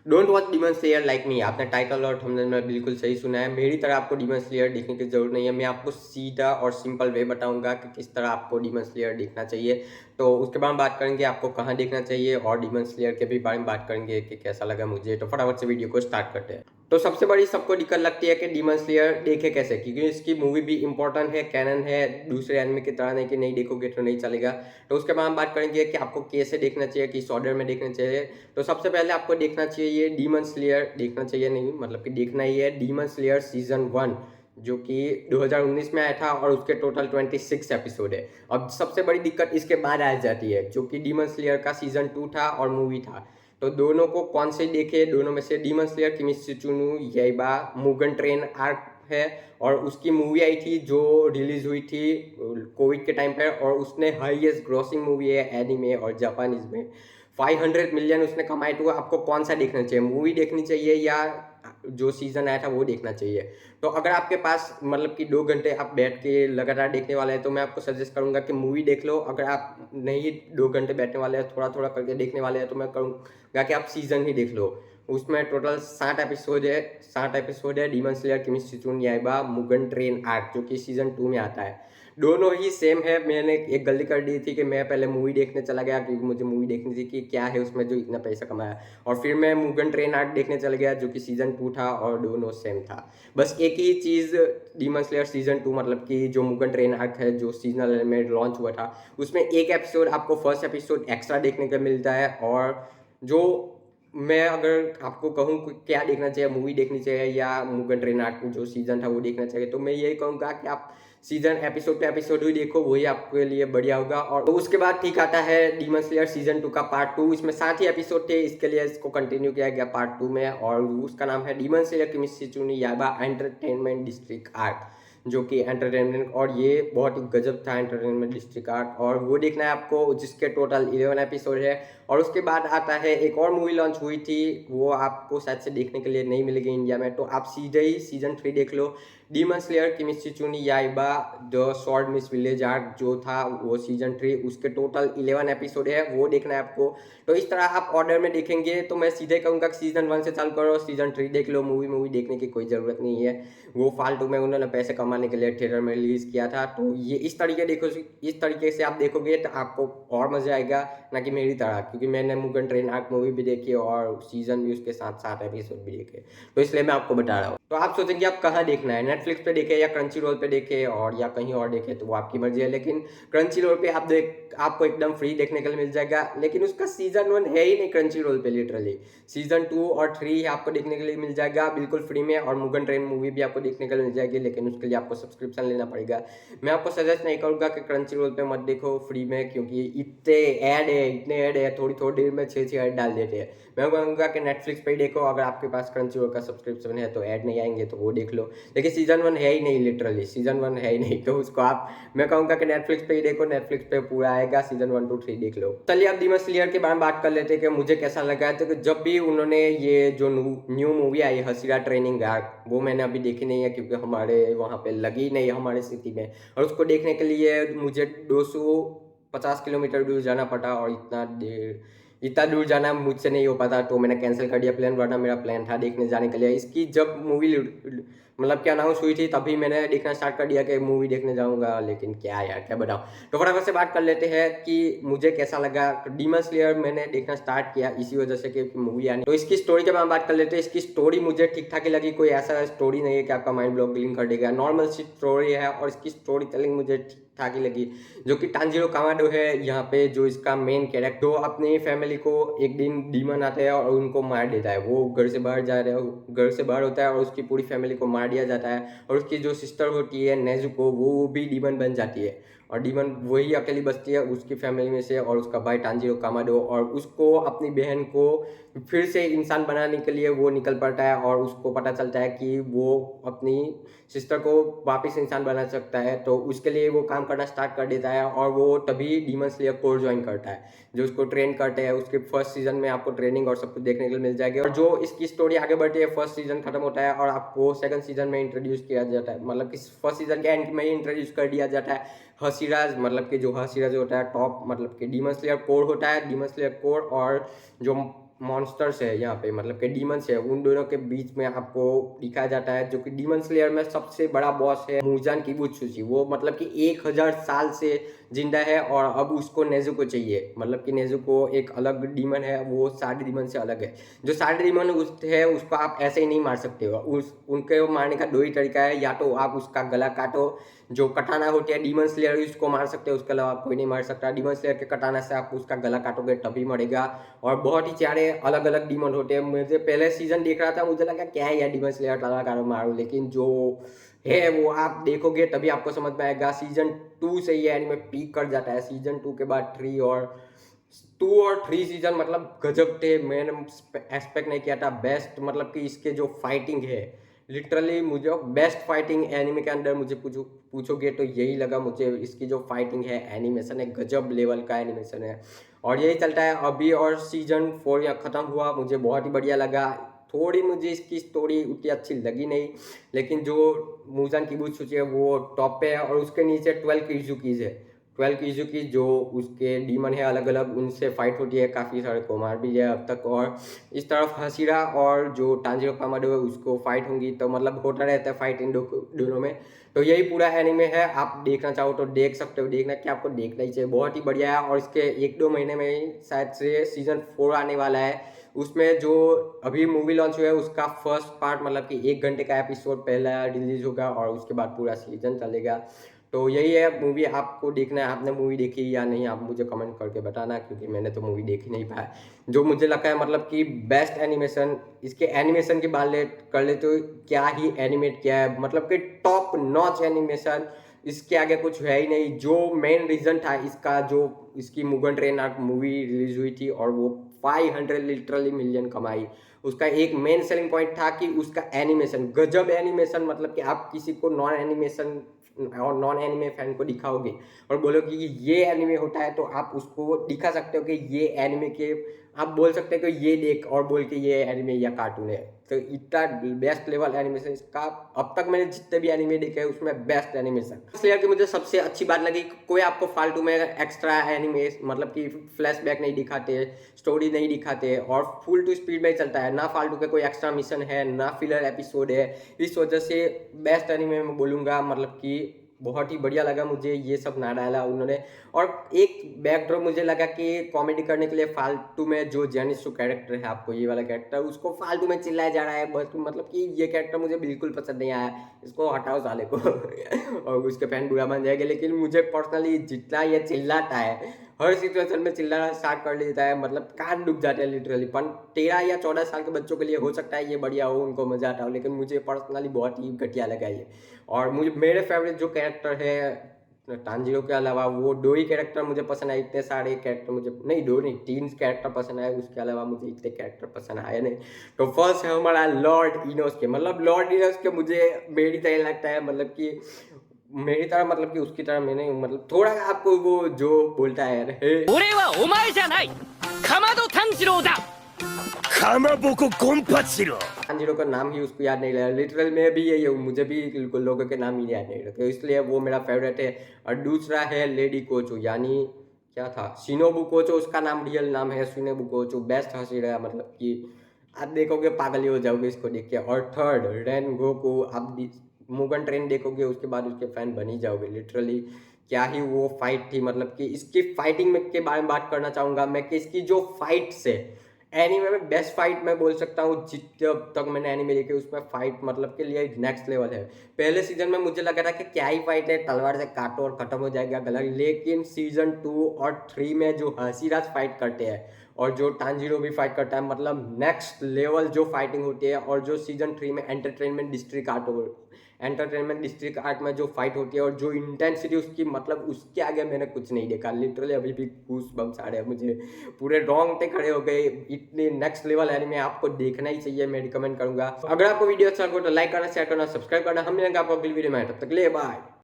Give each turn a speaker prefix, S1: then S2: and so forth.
S1: Don't watch demon slayer like me. आपने title और thumbnail में बिल्कुल सही सुना है। मेरी तरह आपको डीमन स्लेयर देखने की जरूरत नहीं है। मैं आपको सीधा और सिंपल वे बताऊंगा कि किस तरह आपको डीमन स्लेयर देखना चाहिए। तो उसके बाद हम बात करेंगे आपको कहाँ देखना चाहिए, और डीमन स्लेयर के भी बारे में बात करेंगे कि कैसा लगा मुझे। तो फटाफट से वीडियो को स्टार्ट करते हैं। तो सबसे बड़ी सबको दिक्कत लगती है कि डीमन स्लेयर देखे कैसे, क्योंकि इसकी मूवी भी इंपॉर्टेंट है, कैनन है, दूसरे एनिमे की तरह नहीं कि नहीं देखोगे तो नहीं चलेगा। तो उसके बाद हम बात करेंगे कि आपको कैसे देखना चाहिए, किस ऑर्डर में देखना चाहिए। तो सबसे पहले आपको देखना चाहिए डीमन स्लेयर, देखना चाहिए नहीं मतलब कि देखना ही है डीमन स्लेयर सीजन 1, जो कि 2019 में आया था और उसके टोटल 26 एपिसोड है। अब सबसे बड़ी दिक्कत इसके बाद आ जाती है, जो कि डीमन स्लेयर का सीजन 2 था और मूवी था। तो दोनों को कौन से देखे, दोनों में से demon slayer Kimetsu no Yaiba Mugen train arc है, और उसकी मूवी आई थी जो रिलीज हुई थी कोविड के टाइम पर, और उसने हाईएस्ट ग्रॉसिंग मूवी है एनीमे और जापानीज में, 500 मिलियन उसने कमाए। तो आपको कौन सा देखना चाहिए, मूवी देखनी चाहिए या जो सीजन आया था वो देखना चाहिए। तो अगर आपके पास मतलब कि 2 घंटे आप बैठ के लगातार देखने वाले हैं तो मैं आपको सजेस्ट करूंगा कि मूवी देख लो। अगर आप नहीं 2 घंटे बैठने वाले हैं, थोड़ा थोड़ा करके देखने वाले हैं, तो मैं कहूँगा कि आप सीजन ही देख लो। उसमें टोटल 60 एपिसोड है demon slayer Kimetsu no Yaiba Mugen train arc, जो कि सीजन 2 में आता है। दोनों ही सेम है। मैंने एक गलती कर दी थी कि मैं पहले मूवी देखने चला गया, क्योंकि मुझे मूवी देखनी थी कि क्या है उसमें जो इतना पैसा कमाया, और फिर मैं मुगन ट्रेन आर्क देखने चला गया जो कि सीजन 2 था, और दोनों सेम था। बस एक ही चीज़, डीमन स्लेयर सीजन 2 मतलब कि जो मुगन ट्रेन आर्क है जो सीजनल में लॉन्च हुआ था, उसमें एक एपिसोड आपको फर्स्ट एपिसोड एक्स्ट्रा देखने को मिलता है। और जो मैं अगर आपको कहूँ कि क्या देखना चाहिए, मूवी देखनी चाहिए या मुगन ट्रेन आर्क जो सीजन था वो देखना चाहिए, तो मैं यही कहूँगा कि आप सीजन एपिसोड पे एपिसोड ही देखो, वही आपके लिए बढ़िया होगा। और उसके बाद ठीक आता है डीमन स्लेयर सीजन 2 का पार्ट 2। इसमें 7 ही एपिसोड थे, इसके लिए इसको कंटिन्यू किया गया पार्ट 2 में, और उसका नाम है demon slayer Kimetsu no Yaiba entertainment district arc, जो कि एंटरटेनमेंट, और ये बहुत ही गजब था एंटरटेनमेंट डिस्ट्रिक्ट आर्क, और वो देखना है आपको, जिसके टोटल 11 एपिसोड है। और उसके बाद आता है एक और मूवी लॉन्च हुई थी, वो आपको शायद से देखने के लिए नहीं मिलेगी इंडिया में, तो आप सीधे ही सीजन 3 देख लो, demon slayer Kimetsu no Yaiba the swordsmith village arc जो था वो सीजन 3, उसके टोटल 11 एपिसोड है, वो देखना है आपको। तो इस तरह आप ऑर्डर में देखेंगे तो मैं सीधे कहूँगा कि सीजन 1 से चालू करो, सीजन 3 देख लो। मूवी देखने की कोई ज़रूरत नहीं है, वो फालतू में उन्होंने पैसे कमाने के लिए थिएटर में रिलीज़ किया था। तो ये इस तरीके देखो, इस तरीके से आप देखोगे तो आपको और मज़ा आएगा, ना कि मेरी तरह, क्योंकि मैंने मुगन ट्रेन आर्क मूवी भी देखी और सीजन भी उसके साथ 7 एपिसोड भी देखे, तो इसलिए मैं आपको बता रहा हूँ। तो आप सोचेंगे आप कहाँ देखना है, नेटफ्लिक्स पे देखे या क्रंची रोल पे देखे और या कहीं और देखे, तो वो आपकी मर्जी है। लेकिन क्रंची रोल पे आपको एकदम फ्री देखने के लिए मिल जाएगा, लेकिन उसका सीजन 1 है ही नहीं क्रंची रोल पे, लिटरली सीजन 2 और 3 आपको देखने के लिए मिल जाएगा बिल्कुल फ्री में, और मुगन ट्रेन मूवी भी आपको देखने के लिए मिल जाएगी, लेकिन उसके लिए आपको सब्सक्रिप्शन लेना पड़ेगा। मैं आपको सजेस्ट नहीं करूँगा कि क्रंची रोल पे मत देखो फ्री में, क्योंकि इतने ऐड है, थोड़ी थोड़ी देर में 6 ऐड डाल देते हैं। मैं कहूँगा कि नेटफ्लिक्स पे ही देखो, अगर आपके पास क्रंची रोल का सब्सक्रिप्शन है तो ऐड नहीं आएंगे, तो वो देख लो। लेकिन सीजन 1 है ही नहीं, लिटरली सीजन 1 है ही नहीं, तो उसको आप, मैं कहूँगा कि नेटफ्लिक्स पे ही देखो, नेटफ्लिक्स पे पूरा आएगा, सीजन 1 to 3 देख लो। चलिए अब डीमन स्लेयर के बारे में बात कर लेते हैं कि मुझे कैसा लगा है। तो जब भी उन्होंने ये जो न्यू मूवी आई हसीरा ट्रेनिंग आर्क, वो मैंने अभी देखी नहीं है, क्योंकि हमारे वहाँ पे लगी नहीं हमारे सिटी में, और उसको देखने के लिए मुझे 250 किलोमीटर दूर जाना पड़ा, और इतना दूर जाना मुझसे नहीं हो पाता, तो मैंने कैंसिल कर दिया प्लान, वरना मेरा प्लान था देखने जाने के लिए। इसकी जब मूवी मतलब कि अनाउंस हुई थी तभी मैंने देखना स्टार्ट कर दिया कि मूवी देखने जाऊंगा, लेकिन क्या यार क्या बताऊं। तो फटाफट से बात कर लेते हैं कि मुझे कैसा लगा। डीमन स्लेयर मैंने देखना स्टार्ट किया इसी वजह से कि मूवी आनी, तो इसकी स्टोरी के बारे में बात कर लेते हैं। इसकी स्टोरी मुझे ठीक ठाक ही लगी, कोई ऐसा स्टोरी नहीं है कि आपका माइंड ब्लॉगिंग कर देगा, नॉर्मल सी स्टोरी है, और इसकी स्टोरी टेलिंग मुझे ठीक ठाक ही लगी। जो कि टांजिरो कामाडो है यहाँ पे, जो इसका मेन कैरेक्टर, तो अपनी फैमिली को एक दिन डीमन आता है और उनको मार देता है। वो घर से बाहर जा रहे हो, घर से बाहर होता है और उसकी पूरी फैमिली को मार दिया जाता है, और उसकी जो सिस्टर होती है नेजुको, वो भी डीमन बन जाती है, और डीमन वही अकेली बचती है उसकी फैमिली में से, और उसका भाई टांजिरो कामाडो, और उसको अपनी बहन को फिर से इंसान बनाने के लिए वो निकल पड़ता है, और उसको पता चलता है कि वो अपनी सिस्टर को वापस इंसान बना सकता है, तो उसके लिए वो काम करना स्टार्ट कर देता है, और वो तभी डीमन स्लेयर कोर ज्वाइन करता है, जो उसको ट्रेन करते हैं। उसके फर्स्ट सीजन में आपको ट्रेनिंग और सब कुछ देखने के लिए मिल जाएगी, और जो इसकी स्टोरी आगे बढ़ती है, फर्स्ट सीजन खत्म होता है और आपको सेकंड सीजन में इंट्रोड्यूस किया जाता है, मतलब कि फर्स्ट सीजन के एंड में ही इंट्रोड्यूस कर दिया जाता है हसीराज, मतलब कि जो हसीराज होता है टॉप, मतलब कि डीमन स्लेयर कोर होता है, डीमन स्लेयर कोर, और जो मॉन्स्टर्स है यहाँ पे, मतलब कि डीमंस है, उन दोनों के बीच में आपको दिखाया जाता है। जो कि डीमन स्लेयर में सबसे बड़ा बॉस है मुजान किबुत्सुशी, वो मतलब कि 1000 साल से जिंदा है और अब उसको नेजुको चाहिए। मतलब कि नेजुको एक अलग डीमन है, वो सारे डीमन से अलग है। जो सारे डीमन है उसको आप ऐसे ही नहीं मार सकते हो, उनके मारने का दो ही तरीका है, या तो आप उसका गला काटो, जो कटाना होती है डीमन स्लेयर उसको मार सकते हो, उसके अलावा कोई नहीं मार सकता। डीमन स्लेयर के कटाना से आप उसका गला काटोगे तभी मरेगा। और बहुत ही सारे अलग अलग डीमन होते हैं। मुझे पहले सीजन देख रहा था, मुझे लगा क्या है यार डीमन स्लेयर काटो मारो, लेकिन जो है वो आप देखोगे तभी आपको समझ में आएगा। सीजन 2 से ये एनीमे पीक कर जाता है। सीजन 2 के बाद 2 और 3 सीजन मतलब गजब थे, मैंने एक्सपेक्ट नहीं किया था। बेस्ट मतलब कि इसके जो फाइटिंग है, लिटरली मुझे बेस्ट फाइटिंग एनिमे के अंदर मुझे पूछोगे तो यही लगा मुझे। इसकी जो फाइटिंग है, एनिमेशन है, गजब लेवल का एनिमेशन है और यही चलता है अभी। और सीजन 4 यहाँ ख़त्म हुआ, मुझे बहुत ही बढ़िया लगा। थोड़ी मुझे इसकी स्टोरी उतनी अच्छी लगी नहीं, लेकिन जो मुजान किबुत्सुशी है वो टॉप पे है और उसके नीचे 12 किजुकीज है। 12 किजुकी जो उसके डीमन है अलग अलग, उनसे फाइट होती है, काफ़ी सारे को मार भी है अब तक। और इस तरफ हसीरा और जो टांजिरो कामाडो है उसको फाइट होंगी, तो मतलब होता रहता है फाइट इन दोनों में। तो यही पूरा एनिमे है, आप देखना चाहो तो देख सकते हो, देखना क्या आपको देखना ही चाहिए, बहुत ही बढ़िया है। और इसके 1-2 महीने में ही शायद से सीजन 4 आने वाला है। उसमें जो अभी मूवी लॉन्च हुआ है उसका फर्स्ट पार्ट मतलब कि 1 घंटे का एपिसोड पहला रिलीज होगा और उसके बाद पूरा सीजन चलेगा। तो यही है मूवी, आपको देखना है। आपने मूवी देखी या नहीं आप मुझे कमेंट करके बताना, क्योंकि मैंने तो मूवी देख ही नहीं पाया। जो मुझे लगता है मतलब कि बेस्ट एनिमेशन, इसके एनिमेशन की बात कर ले तो क्या ही एनिमेट किया है, मतलब कि टॉप नॉच एनिमेशन, इसके आगे कुछ है ही नहीं। जो मेन रीज़न था इसका, जो इसकी Mugen train arc movie release हुई थी और वो 500 लिटरली मिलियन कमाई, उसका एक मेन सेलिंग पॉइंट था कि उसका एनिमेशन, गजब एनिमेशन। मतलब कि आप किसी को नॉन एनिमेशन और नॉन एनिमे फैन को दिखाओगे और बोलोगे कि ये एनिमे होता है, तो आप उसको दिखा सकते हो कि ये एनिमे के, आप बोल सकते हो कि ये देख और बोल के ये एनिमे या कार्टून है। तो इतना बेस्ट लेवल एनिमेशन इसका, अब तक मैंने जितने भी एनिमे देखे हैं उसमें बेस्ट एनिमेशन। इसलिए कि मुझे सबसे अच्छी बात लगी, कोई आपको फालतू में एक्स्ट्रा एनिमे मतलब कि फ्लैशबैक नहीं दिखाते, स्टोरी नहीं दिखाते और फुल टू स्पीड में चलता है, ना फालतू के कोई एक्स्ट्रा मिशन है, ना फिलर एपिसोड है। इस वजह से बेस्ट एनिमे में बोलूँगा, मतलब कि बहुत ही बढ़िया लगा मुझे, ये सब ना डाला उन्होंने। और एक बैकड्रॉप मुझे लगा कि कॉमेडी करने के लिए फालतू में जो जेनिसु कैरेक्टर है, आपको ये वाला कैरेक्टर, उसको फालतू में चिल्लाया जा रहा है बस, मतलब कि ये कैरेक्टर मुझे बिल्कुल पसंद नहीं आया, इसको हटाओ साले को और उसके फैन बुरा मान जाएंगे। लेकिन मुझे पर्सनली जितना ये चिल्लाता है, हर सिचुएशन में चिल्लाना स्टार्ट कर देता है, मतलब कान डूब जाते हैं लिटरली। 13 या 14 साल के बच्चों के लिए हो सकता है ये बढ़िया हो, उनको मजा आता हो, लेकिन मुझे पर्सनली बहुत ही घटिया लगा ये। और मुझे मेरे फेवरेट जो कैरेक्टर है टांजिरो के अलावा, वो 2 ही कैरेक्टर मुझे पसंद आए, इतने सारे कैरेक्टर मुझे नहीं, 2 नहीं 3 कैरेक्टर पसंद आए, उसके अलावा मुझे इतने कैरेक्टर पसंद आए नहीं। तो फर्स्ट है हमारा लॉर्ड इनोसके। मतलब लॉर्ड इनोसके मुझे मेरी तरह लगता है, मतलब कि मेरी तरह, मतलब कि उसकी तरह मैंने, मतलब थोड़ा आपको वो जो बोलता है तांजीरो का नाम ही उसको याद नहीं रहा, लिटरल में भी यही हूँ, मुझे भी लोगों के नाम ही याद नहीं रहते, इसलिए वो मेरा फेवरेट है। और दूसरा है लेडी कोचो, यानी क्या था, शिनोबु कोचो उसका नाम, रियल नाम है शिनोबु कोचो। बेस्ट हंसी रहा, मतलब कि आप देखोगे पागल ही हो जाओगे इसको देख के। और थर्ड रेन गोकू, आप मुगन ट्रेन देखोगे उसके बाद उसके फैन बन ही जाओगे लिटरली। क्या ही वो फाइट थी, मतलब कि इसकी फाइटिंग में के बारे में बात करना चाहूँगा मैं, कि इसकी जो फाइट्स है एनीमे में, बेस्ट फाइट मैं बोल सकता हूँ जब तक मैंने एनीमे देखे उसमें फाइट मतलब के लिए नेक्स्ट लेवल है। पहले सीजन में मुझे लगा था कि क्या ही फाइट है, तलवार से काटो और खत्म हो जाएगा गला, लेकिन सीजन 2 और 3 में जो हसीराज फाइट करते हैं और जो टांजिरो भी फाइट करता है, मतलब नेक्स्ट लेवल जो फाइटिंग होती है। और जो सीजन 3 में एंटरटेनमेंट डिस्ट्रिक्ट आर्ट में जो फाइट होती है और जो इंटेंसिटी उसकी, मतलब उसके आगे मैंने कुछ नहीं देखा लिटरली। अभी भी गूस बम्स आ रहे हैं मुझे, पूरे रोंगटे खड़े हो गए। इतने नेक्स्ट लेवल एनीमे आपको देखना ही चाहिए, मैं रिकमेंड करूंगा। अगर आपको वीडियो अच्छा लगे तो लाइक करना, शेयर करना, सब्सक्राइब करना। हम मिलेंगे आपको अगली वीडियो में, तब तक के लिए बाय।